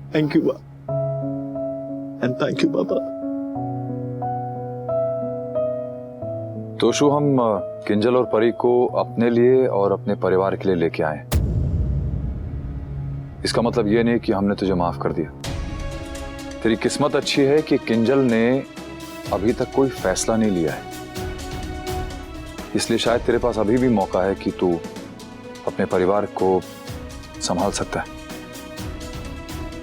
Thank you and thank you पापा। तोशु, हम किंजल और परी को अपने लिए और अपने परिवार के लिए लेके आए। इसका मतलब ये नहीं कि हमने तुझे माफ कर दिया। तेरी किस्मत अच्छी है कि किंजल ने अभी तक कोई फैसला नहीं लिया है, इसलिए शायद तेरे पास अभी भी मौका है कि तू अपने परिवार को संभाल सकता है।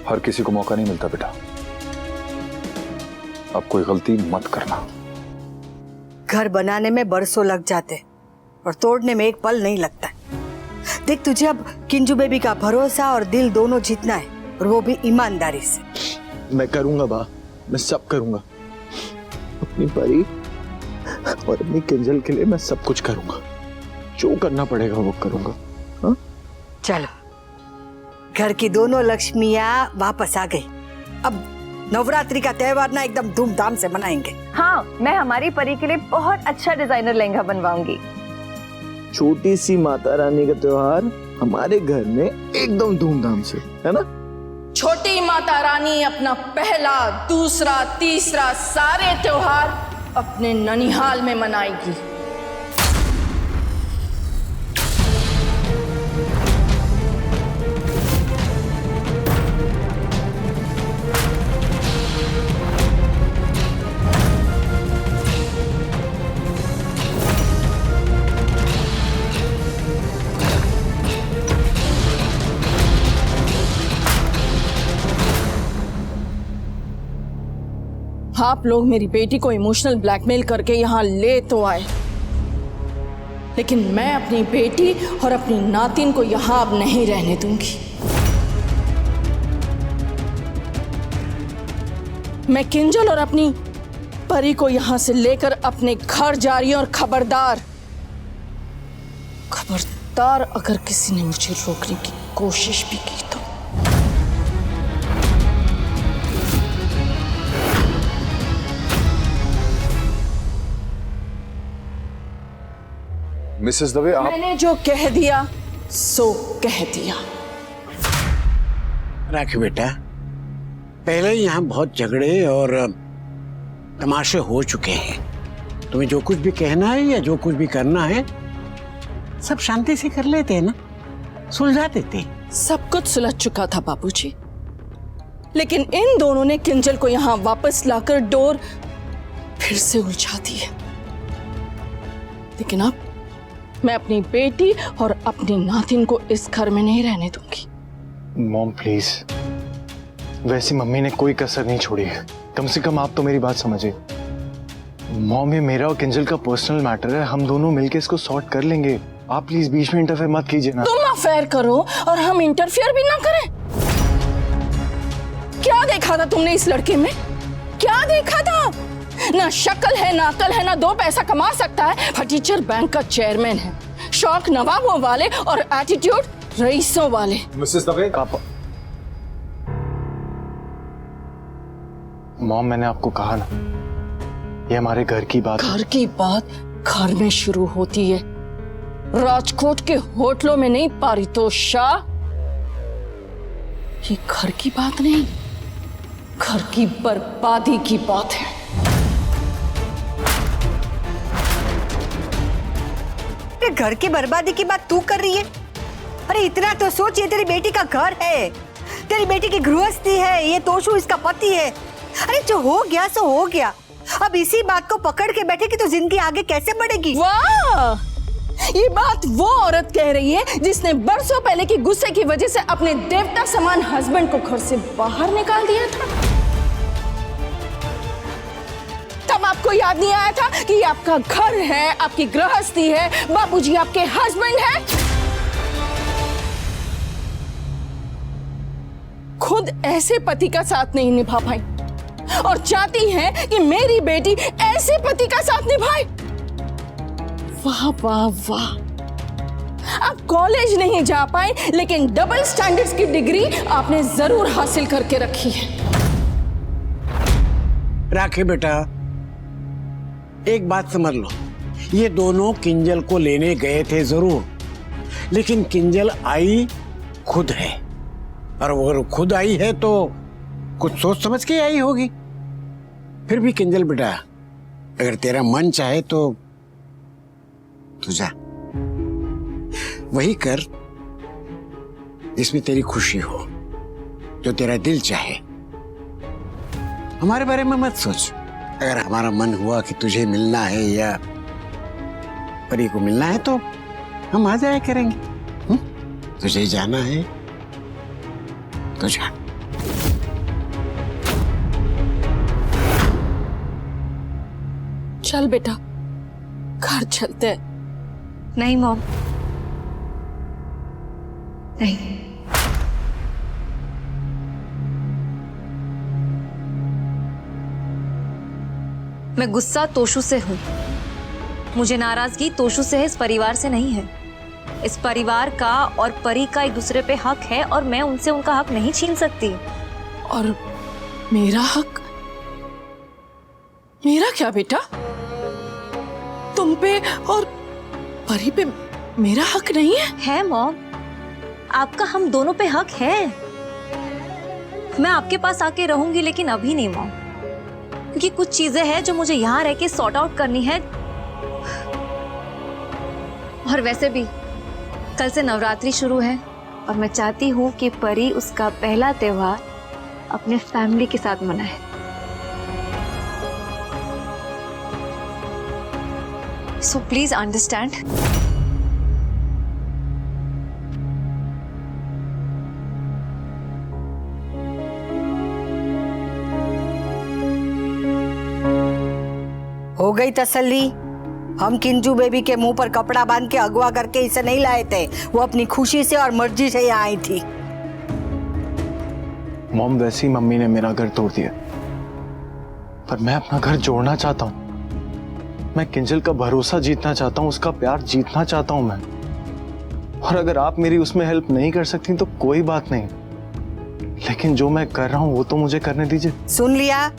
हर किसी को मौका नहीं मिलता बेटा। अब कोई गलती मत करना। घर बनाने में बरसों लग जाते और तोड़ने में एक पल नहीं लगता। देख, तुझे अब किंजू बेबी का भरोसा और दिल दोनों जीतना है, और वो भी ईमानदारी से। मैं करूंगा बा, मैं सब करूंगा। अपनी परी और अपनी किंजल के लिए मैं सब कुछ करूंगा। जो करना पड़ेगा वो करूंगा। हाँ? चलो, घर की दोनों लक्ष्मियाँ वापस आ गई। अब नवरात्रि का त्योहार ना एकदम धूमधाम से मनाएंगे। हाँ, मैं हमारी परी के लिए बहुत अच्छा डिजाइनर लहंगा बनवाऊंगी। छोटी सी माता रानी का त्योहार हमारे घर में एकदम धूमधाम से, है ना? छोटी माता रानी अपना पहला, दूसरा, तीसरा सारे त्योहार अपने ननिहाल में मनाएगी। आप लोग मेरी बेटी को इमोशनल ब्लैकमेल करके यहाँ ले तो आए, लेकिन मैं अपनी बेटी और अपनी नातिन को यहाँ अब नहीं रहने दूंगी। मैं किंजल और अपनी परी को यहाँ से लेकर अपने घर जा रही हूँ, और खबरदार अगर किसी ने मुझे रोकने की कोशिश भी की तो। मिसेस दवे, आप मैंने जो कह दिया सो कह दिया। राखी बेटा, पहले यहाँ बहुत झगड़े और तमाशे हो चुके हैं। तुम्हें जो कुछ भी कहना है या जो कुछ भी करना है सब शांति से कर लेते हैं ना, सुलझा देते हैं। सब कुछ सुलझ चुका था बाबूजी, लेकिन इन दोनों ने किंजल को यहाँ वापस लाकर डोर फिर से उलझा दी है। लेकिन अब मैं अपनी बेटी और अपनी नातिन को इस घर में नहीं रहने दूंगी। मॉम प्लीज, वैसे मम्मी ने कोई कसर नहीं छोड़ी है। कम से कम आप तो मेरी बात समझे। मॉम, ये मेरा और किंजल का पर्सनल मैटर है, हम दोनों मिलके इसको सॉर्ट कर लेंगे। आप प्लीज बीच में इंटरफेयर मत कीजिए ना। तुम अफेयर करो और हम इंटरफेयर भी ना करें। क्या देखा था तुमने इस लड़के में? क्या देखा था? ना शक्ल है, ना अकल है, ना दो पैसा कमा सकता है। फटीचर बैंक का चेयरमैन है, शौक नवाबों वाले और एटीट्यूड रईसों वाले। मिसेस दवे, पापा, मॉम, मैंने आपको कहा ना, ये हमारे घर की बात। घर की बात घर में शुरू होती है, राजकोट के होटलों में नहीं पारितोषा। ये घर की बात नहीं, घर की बर्बादी की बात है। घर की बर्बादी की बात तू कर रही है? अरे इतना तो सोच, ये तेरी बेटी का घर है, तेरी बेटी की गृहस्थी है, ये तोशु इसका पति है। अरे जो हो गया सो हो गया। अब इसी बात को पकड़ के बैठेगी तो जिंदगी आगे कैसे बढ़ेगी? वाह, ये बात वो औरत कह रही है जिसने बरसों पहले की गुस्से की वजह से अपने देवता समान हस्बैंड को घर से बाहर निकाल दिया था। तब आपको याद नहीं आया था कि ये आपका घर है, आपकी गृहस्थी है, बाबूजी आपके हस्बैंड है। खुद ऐसे पति का साथ नहीं निभा पाई और चाहती हैं कि मेरी बेटी ऐसे पति का साथ निभाए। वाह वाह वाह, आप कॉलेज नहीं जा पाए लेकिन डबल स्टैंडर्ड्स की डिग्री आपने जरूर हासिल करके रखी है। राखी बेटा, एक बात समझ लो, ये दोनों किंजल को लेने गए थे जरूर, लेकिन किंजल आई खुद है। और अगर खुद आई है तो कुछ सोच समझ के आई होगी। फिर भी किंजल बेटा, अगर तेरा मन चाहे तो तू जा, वही कर जिसमें तेरी खुशी हो, जो तेरा दिल चाहे। हमारे बारे में मत सोच। अगर हमारा मन हुआ कि तुझे मिलना है या परी को मिलना है तो हम आ जाया करेंगे। तुझे जाना है तो जा। चल बेटा, घर चलते हैं। नहीं मॉम, नहीं। मैं गुस्सा तोशु से हूं। मुझे नाराजगी तोशु से है, इस परिवार से नहीं है। इस परिवार का और परी का एक दूसरे पे हक है और मैं उनसे उनका हक नहीं छीन सकती। और मेरा हक? मेरा क्या बेटा? तुम पे और परी पे मेरा हक नहीं है? है मॉम, आपका हम दोनों पे हक है। मैं आपके पास आके रहूंगी, लेकिन अभी नहीं मॉम, क्योंकि कुछ चीजें हैं जो मुझे यहाँ रह के सॉर्ट आउट करनी है। और वैसे भी कल से नवरात्रि शुरू है और मैं चाहती हूँ कि परी उसका पहला त्योहार अपने फैमिली के साथ मनाए। So please understand. हो गई तसल्ली? हम किंजू बेबी के मुंह पर कपड़ा बांध के अगवा करके इसे नहीं लाए थे। वो अपनी खुशी से और मर्जी से यहाँ आई थी। मॉम, वैसी मम्मी ने मेरा घर तोड़ दिया, पर मैं अपना घर जोड़ना चाहता हूँ। मैं किंजल का भरोसा जीतना चाहता हूँ, उसका प्यार जीतना चाहता हूँ मैं। और अगर आप मेरी उसमें हेल्प नहीं कर सकती तो कोई बात नहीं, लेकिन जो मैं कर रहा हूँ वो तो मुझे करने दीजिए। सुन लिया?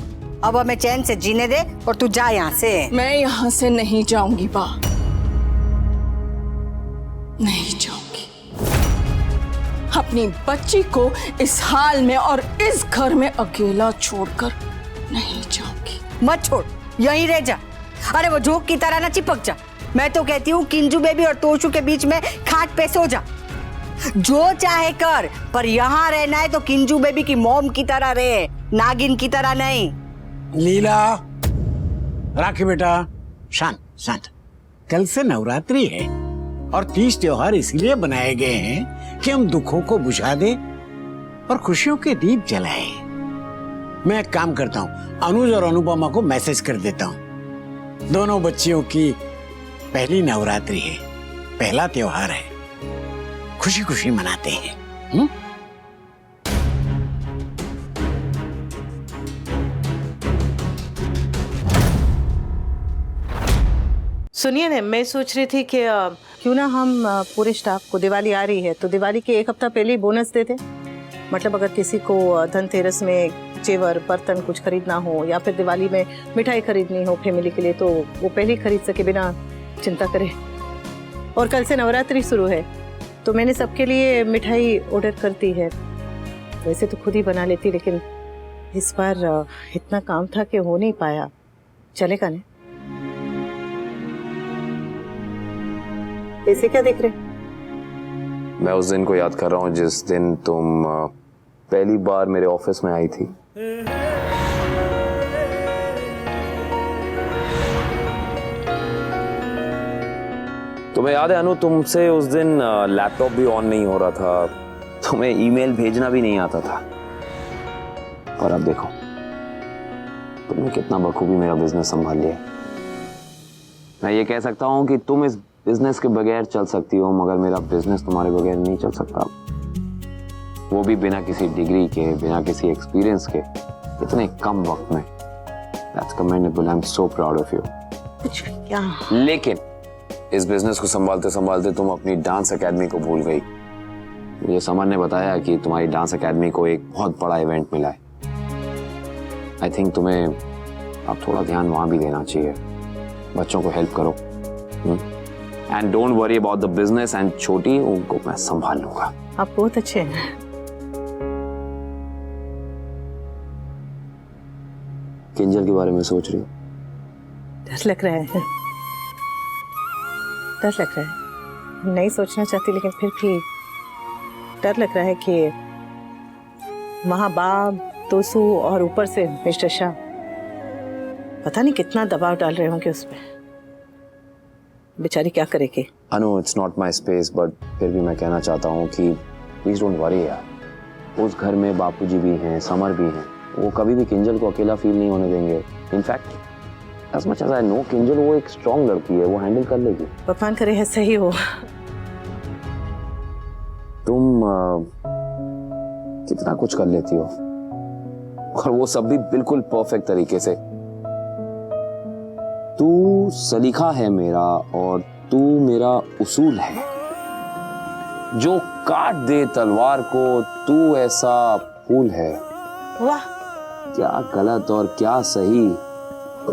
अब हमें चैन से जीने दे और तू जा यहाँ से। मैं यहाँ से नहीं जाऊंगी बा, नहीं जाऊंगी। अपनी बच्ची को इस हाल में और इस घर में अकेला छोड़कर नहीं जाऊंगी। मत छोड़, यहीं रह जा। अरे वो जोक की तरह ना चिपक जा। मैं तो कहती हूँ किंजू बेबी और तोशु के बीच में खाट पे सो जा। जो चाहे कर, पर यहाँ रहना है तो किंजू बेबी की मॉम की तरह रहे, नागिन की तरह नहीं। लीला, राखी बेटा, शांत शांत। कल से नवरात्रि है और 30 त्योहार इसलिए बनाए गए हैं कि हम दुखों को बुझा दे और खुशियों के दीप जलाएं। मैं एक काम करता हूँ, अनुज और अनुपमा को मैसेज कर देता हूँ। दोनों बच्चियों की पहली नवरात्रि है, पहला त्योहार है, खुशी खुशी मनाते हैं। सुनिए ना, मैं सोच रही थी कि क्यों ना हम पूरे स्टाफ को, दिवाली आ रही है तो दिवाली के एक हफ्ता पहले ही बोनस दे दें। मतलब अगर किसी को धनतेरस में जेवर बर्तन कुछ खरीदना हो या फिर दिवाली में मिठाई खरीदनी हो फैमिली के लिए, तो वो पहले ही खरीद सके बिना चिंता करे। और कल से नवरात्रि शुरू है तो मैंने सबके लिए मिठाई ऑर्डर कर दी है। वैसे तो खुद ही बना लेती, लेकिन इस बार इतना काम था कि हो नहीं पाया। चलेगा ना? ऐसे क्या देख रहे? मैं उस दिन को याद कर रहा हूँ जिस दिन तुम पहली बार मेरे ऑफिस में आई थी। तुम्हें याद है अनु, तुमसे उस दिन लैपटॉप भी ऑन नहीं हो रहा था, तुम्हें ईमेल भेजना भी नहीं आता था। और अब देखो तुमने कितना बखूबी मेरा बिजनेस संभाल लिया। मैं ये कह सकता हूँ कि तुम इस बिजनेस के बगैर चल सकती हो, मगर मेरा बिजनेस तुम्हारे बगैर नहीं चल सकता, वो भी बिना किसी डिग्री के, बिना किसी एक्सपीरियंस के, इतने कम वक्त में। That's commendable. I'm so proud of you. क्या? लेकिन इस बिजनेस को संभालते संभालते तुम अपनी डांस एकेडमी को भूल गई। मुझे समर ने बताया कि तुम्हारी डांस एकेडमी को एक बहुत बड़ा इवेंट मिला है। आई थिंक तुम्हें अब थोड़ा ध्यान वहां भी देना चाहिए। बच्चों को हेल्प करो। And don't worry about the business, and छोटी उनको मैं संभाल लूंगा। आप बहुत अच्छे हैं। किंजल के बारे में सोच रही हो? डर लग रहा है, डर लग रहा है। नहीं सोचना चाहती लेकिन फिर भी डर लग रहा है कि वहां बाब, तोसू और ऊपर से मिस्टर शाह पता नहीं कितना दबाव डाल रहे होंगे उस पर। बेचारी क्या करेगी? Anu, it's not my space, but फिर भी मैं कहना चाहता हूँ कि प्लीज डोंट वरी यार। उस घर में बापूजी भी हैं, समर भी हैं, वो कभी भी किंजल को अकेला फील नहीं होने देंगे। In fact as much as I know, Kinjal वो एक स्ट्रॉन्ग लड़की है, वो हैंडल कर लेगी। भगवान करे ऐसा ही हो। तुम कितना कुछ कर लेती हो, और वो सब भी बिल्कुल परफेक्ट तरीके से। तू सलीखा है मेरा, और तू मेरा उसूल है। जो काट दे तलवार को, तू ऐसा फूल है। वाह, क्या गलत और क्या सही,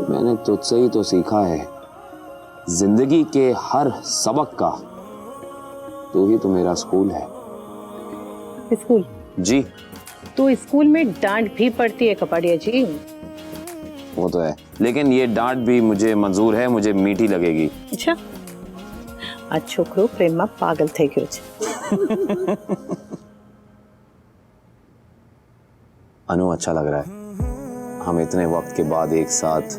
मैंने तुझसे ही तो सीखा है। जिंदगी के हर सबक का तू ही तो मेरा स्कूल है। स्कूल? जी। तो स्कूल में डांट भी पड़ती है कपाड़िया जी। वो तो है, लेकिन ये डांट भी मुझे मंजूर है, मुझे मीठी लगेगी। अच्छा, आज छोकरो प्रेम में पागल થઈ ગયો છે। अनु, अच्छा लग रहा है हम इतने वक्त के बाद एक साथ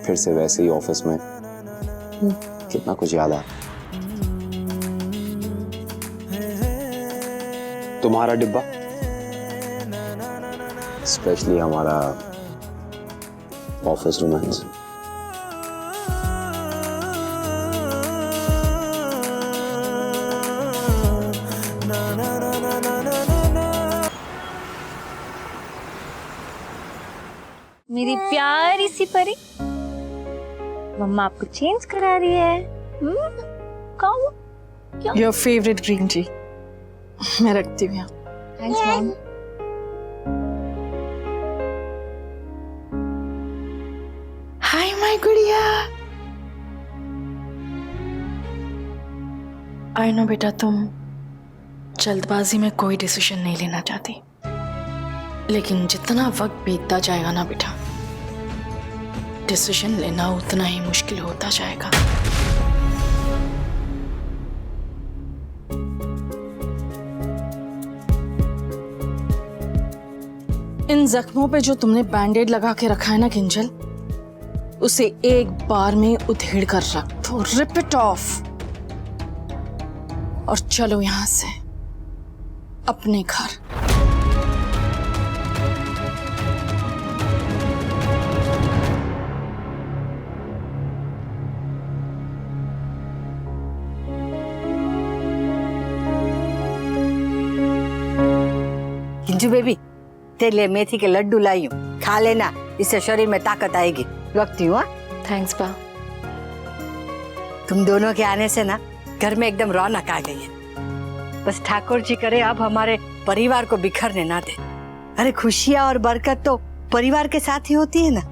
फिर से वैसे ही ऑफिस में। कितना कुछ याद आ। तुम्हारा डिब्बा, स्पेशली हमारा ऑफिस रोमांस। मेरी प्यारी सी परी, मम्मा आपको चेंज करा रही है। कौन? क्या? योर फेवरेट ग्रीन टी मैं रखती हूँ। Thanks mom. हाय माय गुड़िया। आई नो बेटा, तुम जल्दबाजी में कोई डिसीजन नहीं लेना चाहती, लेकिन जितना वक्त बीतता जाएगा ना बेटा, डिसीजन लेना उतना ही मुश्किल होता जाएगा। इन जख्मों पे जो तुमने बैंडेड लगा के रखा है ना किंजल, उसे एक बार में उधेड़ कर रख दो। रिप इट ऑफ और चलो यहां से अपने घर। किंजू बेबी, तेरे लिए मेथी के लड्डू लाई हूँ, खा लेना, इससे शरीर में ताकत आएगी। रखती हूँ। थैंक्स बा। तुम दोनों के आने से ना घर में एकदम रौनक आ गई है। बस ठाकुर जी करे अब हमारे परिवार को बिखरने ना दे। अरे खुशियाँ और बरकत तो परिवार के साथ ही होती है ना।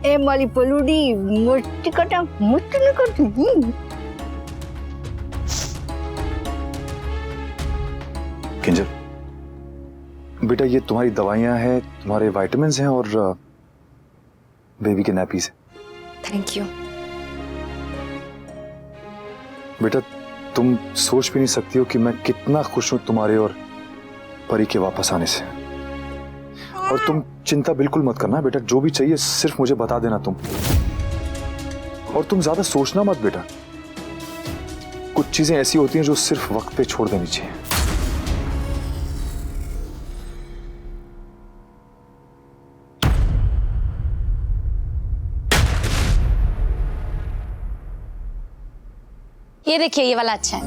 ए माली पलूडी मोटी कटा मुट्ठी नहीं करती। किंजल बेटा, ये तुम्हारी दवाइयां हैं, तुम्हारे विटामिन्स हैं और बेबी के नैपीज हैं। थैंक यू बेटा, तुम सोच भी नहीं सकती हो कि मैं कितना खुश हूं तुम्हारे और परी के वापस आने से। और तुम चिंता बिल्कुल मत करना बेटा, जो भी चाहिए सिर्फ मुझे बता देना तुम। और तुम ज्यादा सोचना मत बेटा, कुछ चीजें ऐसी होती हैं जो सिर्फ वक्त पे छोड़ देनी चाहिए। ये देखिए, ये वाला अच्छा है।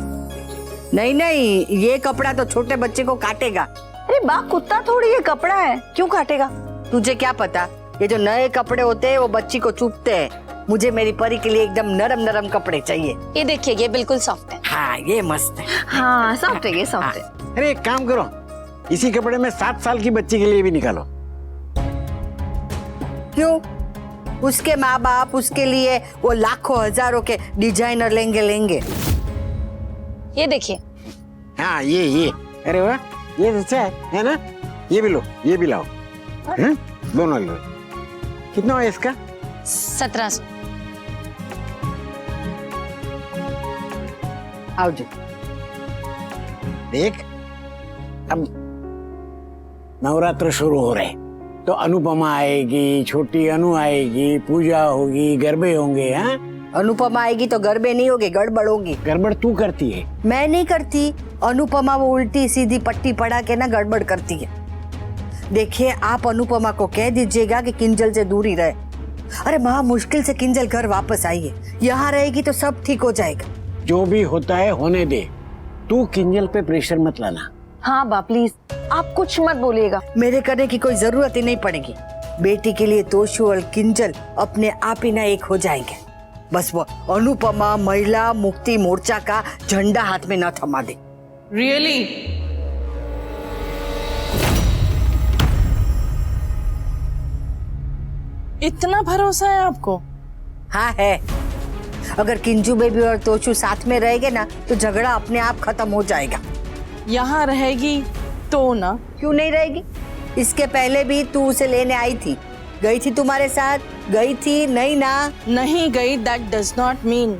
नहीं नहीं, ये कपड़ा तो छोटे बच्चे को काटेगा। अरे बा, कुत्ता थोड़ी ये कपड़ा है, क्यों काटेगा? तुझे क्या पता, ये जो नए कपड़े होते हैं वो बच्ची को चुभते हैं। मुझे मेरी परी के लिए एकदम नरम नरम कपड़े चाहिए। ये देखिए, ये बिल्कुल सॉफ्ट है। हाँ, ये मस्त है। हाँ सॉफ्ट है, ये सॉफ्ट है। अरे एक काम करो, इसी कपड़े में 7 साल की बच्ची के लिए भी निकालो। क्यों? उसके माँ बाप उसके लिए वो लाखों हजारों के डिजाइनर लेंगे। ये देखिए। हाँ ये अरे वाह, ये अच्छा है ना? ये भी लो, ये भी लाओ। दोनों लो। कितना है इसका? 1700। आओ जी। देख, अब नवरात्र शुरू हो रहे, तो अनुपमा आएगी, छोटी अनु आएगी, पूजा होगी, गरबे होंगे। हाँ, अनुपमा आएगी तो गरबे नहीं होगी, गड़बड़ होगी। गड़बड़ तू करती है। मैं नहीं करती, अनुपमा वो उल्टी सीधी पट्टी पढ़ा के ना गड़बड़ करती है। देखिए, आप अनुपमा को कह दीजिएगा कि किंजल से दूर ही रहे। अरे महा मुश्किल से किंजल घर वापस आई है, यहाँ रहेगी तो सब ठीक हो जाएगा। जो भी होता है होने दे, तू किंजल पे प्रेशर मत लाना। हाँ बा प्लीज, आप कुछ मत बोलिएगा। मेरे करने की कोई जरूरत ही नहीं पड़ेगी। बेटी के लिए तोशु और किंजल अपने आप ही ना एक हो जाएंगे। बस वो अनुपमा महिला मुक्ति मोर्चा का झंडा हाथ में न थमा दे। रियली? इतना भरोसा है आपको? हाँ है। अगर किंजू बेबी और तोशु साथ में रहेंगे ना तो झगड़ा अपने आप खत्म हो जाएगा। यहाँ रहेगी तो ना? क्यों नहीं रहेगी? इसके पहले भी तू उसे लेने आई थी, गई थी तुम्हारे साथ, गई थी नहीं ना? नहीं गई, दैट डज नॉट मीन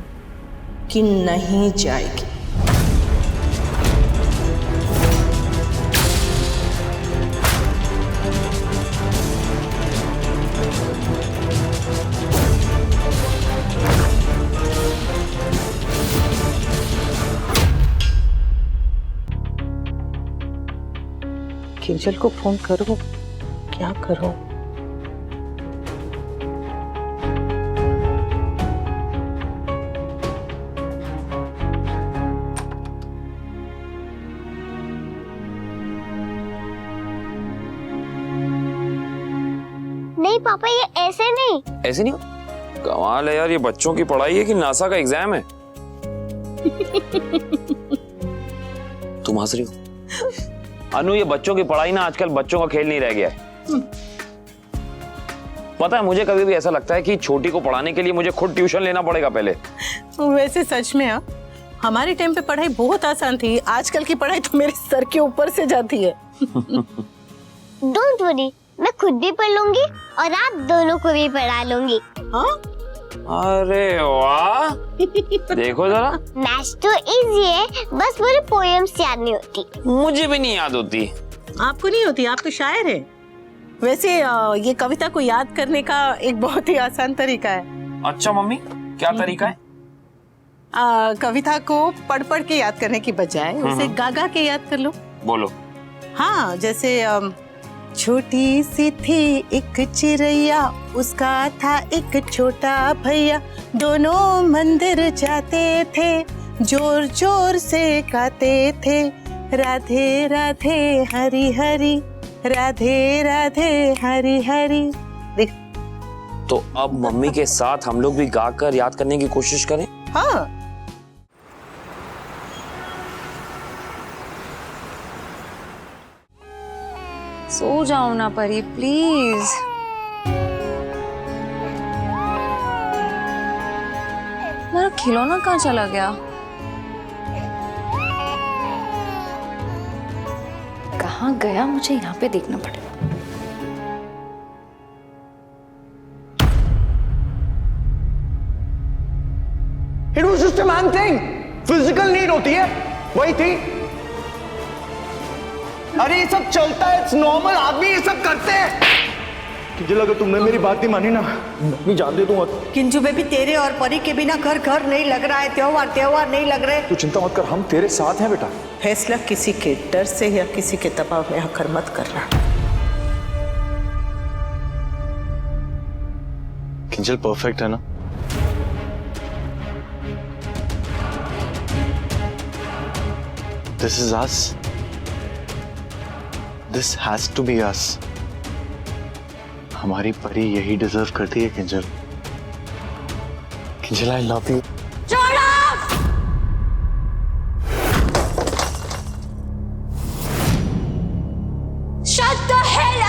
कि नहीं जाएगी। किंजल को फोन करो, क्या करो? नहीं पापा, ये ऐसे नहीं। ऐसे नहीं हो? कमाल है यार, ये बच्चों की पढ़ाई है कि नासा का एग्जाम है? तुम हंस रही हो? अनु, ये बच्चों की पढ़ाई ना आजकल बच्चों का खेल नहीं रह गया है। पता है, मुझे कभी भी ऐसा लगता है कि छोटी को पढ़ाने के लिए मुझे खुद ट्यूशन लेना पड़ेगा पहले। वैसे सच में हमारे टाइम पे पढ़ाई बहुत आसान थी, आजकल की पढ़ाई तो मेरे सर के ऊपर से जाती है। डोंट वरी, मैं खुद भी पढ़ लूंगी और आप दोनों को भी पढ़ा लूंगी। हाँ? अरे वाह, देखो जरा। मैथ्स तो इजी है, बस मुझे पोएम्स याद नहीं होती। मुझे भी नहीं याद होती। आपको नहीं होती? आप तो शायर है। वैसे ये कविता को याद करने का एक बहुत ही आसान तरीका है। अच्छा मम्मी, क्या तरीका है? कविता को पढ़ पढ़ के याद करने की बजाय उसे गा गा के याद कर लो। बोलो। हाँ, जैसे छोटी सी थी एक चिड़ैया, उसका था एक छोटा भैया, दोनों मंदिर जाते थे, जोर जोर से गाते थे, राधे राधे हरि हरि, राधे राधे हरि हरि। देख, तो अब मम्मी के साथ हम लोग भी गाकर याद करने की कोशिश करें। हाँ, सो जाओ ना परी, प्लीज। मेरा खिलौना कहाँ चला गया? कहाँ गया, मुझे यहाँ पे देखना पड़ेगा। It was just a man thing. Physical need होती है, वही थी। अरे ये सब चलता है, इट्स नॉर्मल, आदमी ये सब करते हैं। किंजल, अगर तुमने मेरी बात नहीं मानी ना, मैं भी जान दे दूंगा। किंजू बेबी, तेरे और परी के बिना घर घर नहीं लग रहा है, त्योहार त्योहार नहीं लग रहे। तू चिंता मत कर, हम तेरे साथ हैं बेटा। फैसला किसी के डर से या किसी के दबाव में आकर मत करना। किंजल परफेक्ट है ना? This is us, this has to be us. हमारी परी यही डिजर्व करती है Kinjal. Kinjal, I love you. Shut the hell